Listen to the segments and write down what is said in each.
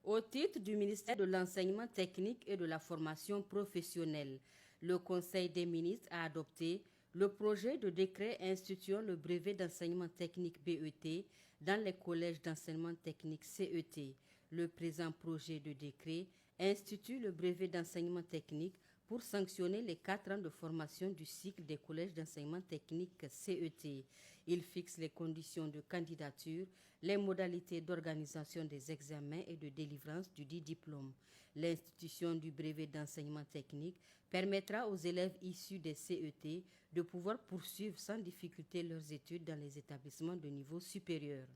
Au titre du ministère de l'Enseignement technique et de la formation professionnelle, le Conseil des ministres a adopté le projet de décret instituant le brevet d'enseignement technique BET dans les collèges d'enseignement technique CET. Le présent projet de décret institue le brevet d'enseignement technique pour sanctionner les 4 ans de formation du cycle des collèges d'enseignement technique CET. Il fixe les conditions de candidature, les modalités d'organisation des examens et de délivrance du dit diplôme. L'institution du brevet d'enseignement technique permettra aux élèves issus des CET de pouvoir poursuivre sans difficulté leurs études dans les établissements de niveau supérieur.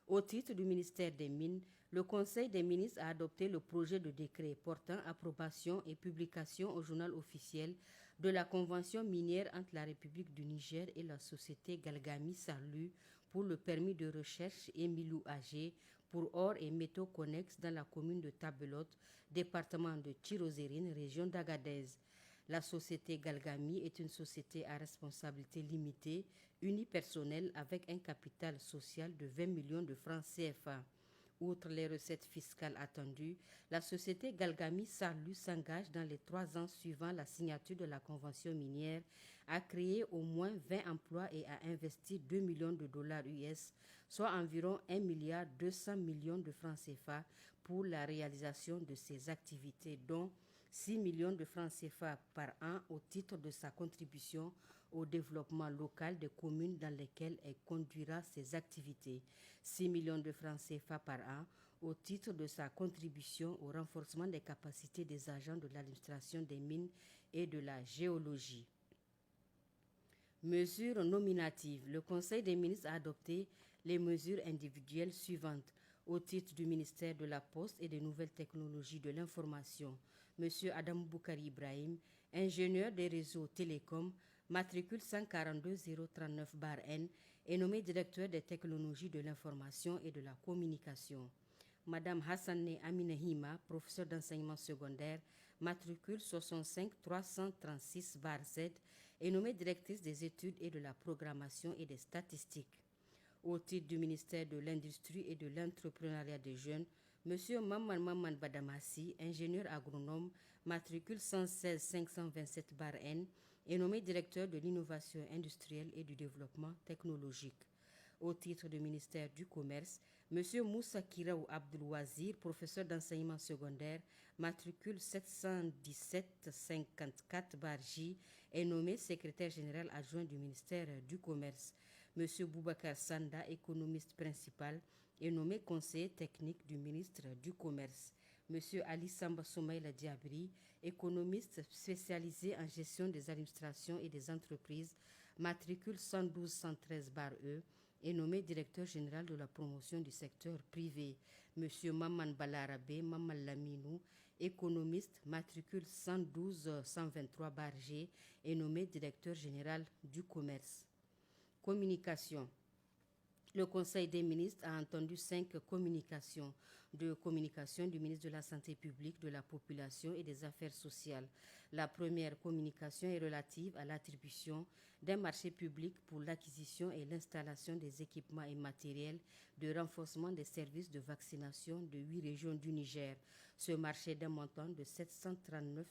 Au titre du ministère des Mines, le Conseil des ministres a adopté le projet de décret portant approbation et publication au journal officiel de la Convention minière entre la République du Niger et la société Galgami Sarlu pour le permis de recherche Emilou AG pour or et métaux connexes dans la commune de Tabelote, département de Tirozérine, région d'Agadez. La société Galgami est une société à responsabilité limitée, unipersonnelle avec un capital social de 20 millions de francs CFA. Outre les recettes fiscales attendues, la société Galgami Sarlu s'engage dans les 3 ans suivant la signature de la convention minière à créer au moins 20 emplois et à investir 2 millions de dollars US, soit environ 1,2 milliard de francs CFA pour la réalisation de ces activités, dont 6 millions de francs CFA par an au titre de sa contribution au développement local des communes dans lesquelles elle conduira ses activités. 6 millions de francs CFA par an au titre de sa contribution au renforcement des capacités des agents de l'administration des mines et de la géologie. Mesures nominatives. Le Conseil des ministres a adopté les mesures individuelles suivantes. Au titre du ministère de la Poste et des Nouvelles Technologies de l'Information, M. Adam Boukari Ibrahim, ingénieur des réseaux télécoms, matricule 142039-N, est nommé directeur des technologies de l'information et de la communication. Madame Hassané Aminehima, professeure d'enseignement secondaire, matricule 65336-Z, est nommée directrice des études et de la programmation et des statistiques. Au titre du ministère de l'Industrie et de l'Entrepreneuriat des Jeunes, M. Maman Badamassi, ingénieur agronome, matricule 116527-N, est nommé directeur de l'innovation industrielle et du développement technologique. Au titre du ministère du Commerce, M. Moussa Kiraou Abdelouazir, professeur d'enseignement secondaire, matricule 717-54-J, est nommé secrétaire général adjoint du ministère du Commerce. M. Boubacar Sanda, économiste principal, est nommé conseiller technique du ministre du Commerce. M. Ali Samba Soumaïla Diabri, économiste spécialisé en gestion des administrations et des entreprises, matricule 112-113-E, est nommé directeur général de la promotion du secteur privé. M. Maman Balarabe Maman Laminou, économiste, matricule 112-123-G, est nommé directeur général du commerce. Communication. Le Conseil des ministres a entendu 5 communications du ministre de la Santé publique, de la Population et des Affaires sociales. La première communication est relative à l'attribution d'un marché public pour l'acquisition et l'installation des équipements et matériels de renforcement des services de vaccination de 8 régions du Niger. Ce marché d'un montant de 739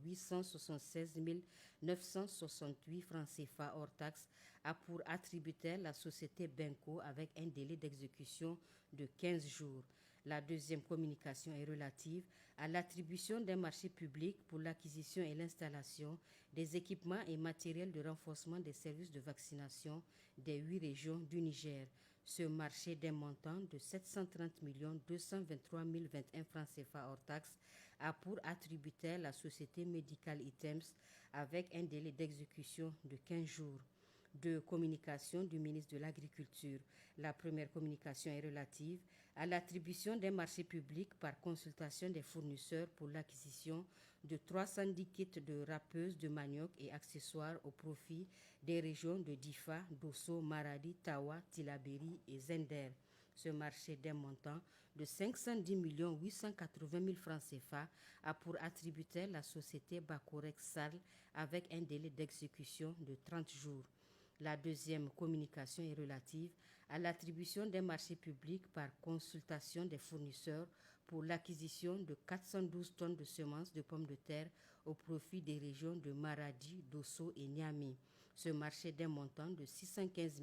876 968 francs CFA hors taxe a pour attributaire la société Benco avec un délai d'exécution de 15 jours. La deuxième communication est relative à l'attribution d'un marché public pour l'acquisition et l'installation des équipements et matériels de renforcement des services de vaccination des 8 régions du Niger. Ce marché d'un montant de 730 223 021 francs CFA hors taxe a pour attributaire la société Medical Items avec un délai d'exécution de 15 jours. De communication du ministre de l'Agriculture. La première communication est relative à l'attribution d'un marché public par consultation des fournisseurs pour l'acquisition de 310 kits de râpeuses de manioc et accessoires au profit des régions de Difa, Dosso, Maradi, Tawa, Tilaberi et Zender. Ce marché d'un montant de 510 880 000 francs CFA a pour attributaire la société Bakorek Sal avec un délai d'exécution de 30 jours. La deuxième communication est relative à l'attribution d'un marché public par consultation des fournisseurs pour l'acquisition de 412 tonnes de semences de pommes de terre au profit des régions de Maradi, Dosso et Niamey. Ce marché d'un montant de 615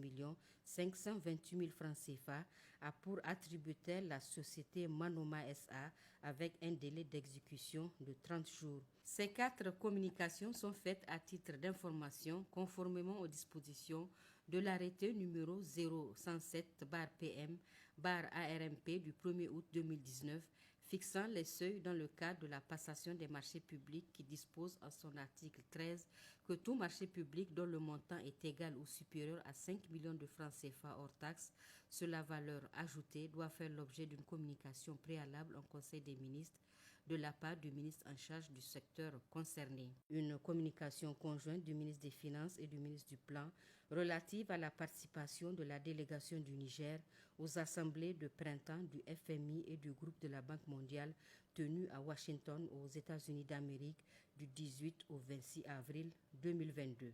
528 000 francs CFA a pour attributaire la société Manoma SA avec un délai d'exécution de 30 jours. Ces 4 communications sont faites à titre d'information conformément aux dispositions de l'arrêté numéro 0107-PM-ARMP du 1er août 2019 fixant les seuils dans le cadre de la passation des marchés publics qui dispose en son article 13 que tout marché public dont le montant est égal ou supérieur à 5 millions de francs CFA hors taxe sur la valeur ajoutée doit faire l'objet d'une communication préalable en Conseil des ministres de la part du ministre en charge du secteur concerné. Une communication conjointe du ministre des Finances et du ministre du Plan relative à la participation de la délégation du Niger aux assemblées de printemps du FMI et du groupe de la Banque mondiale tenues à Washington aux États-Unis d'Amérique du 18 au 26 avril 2022.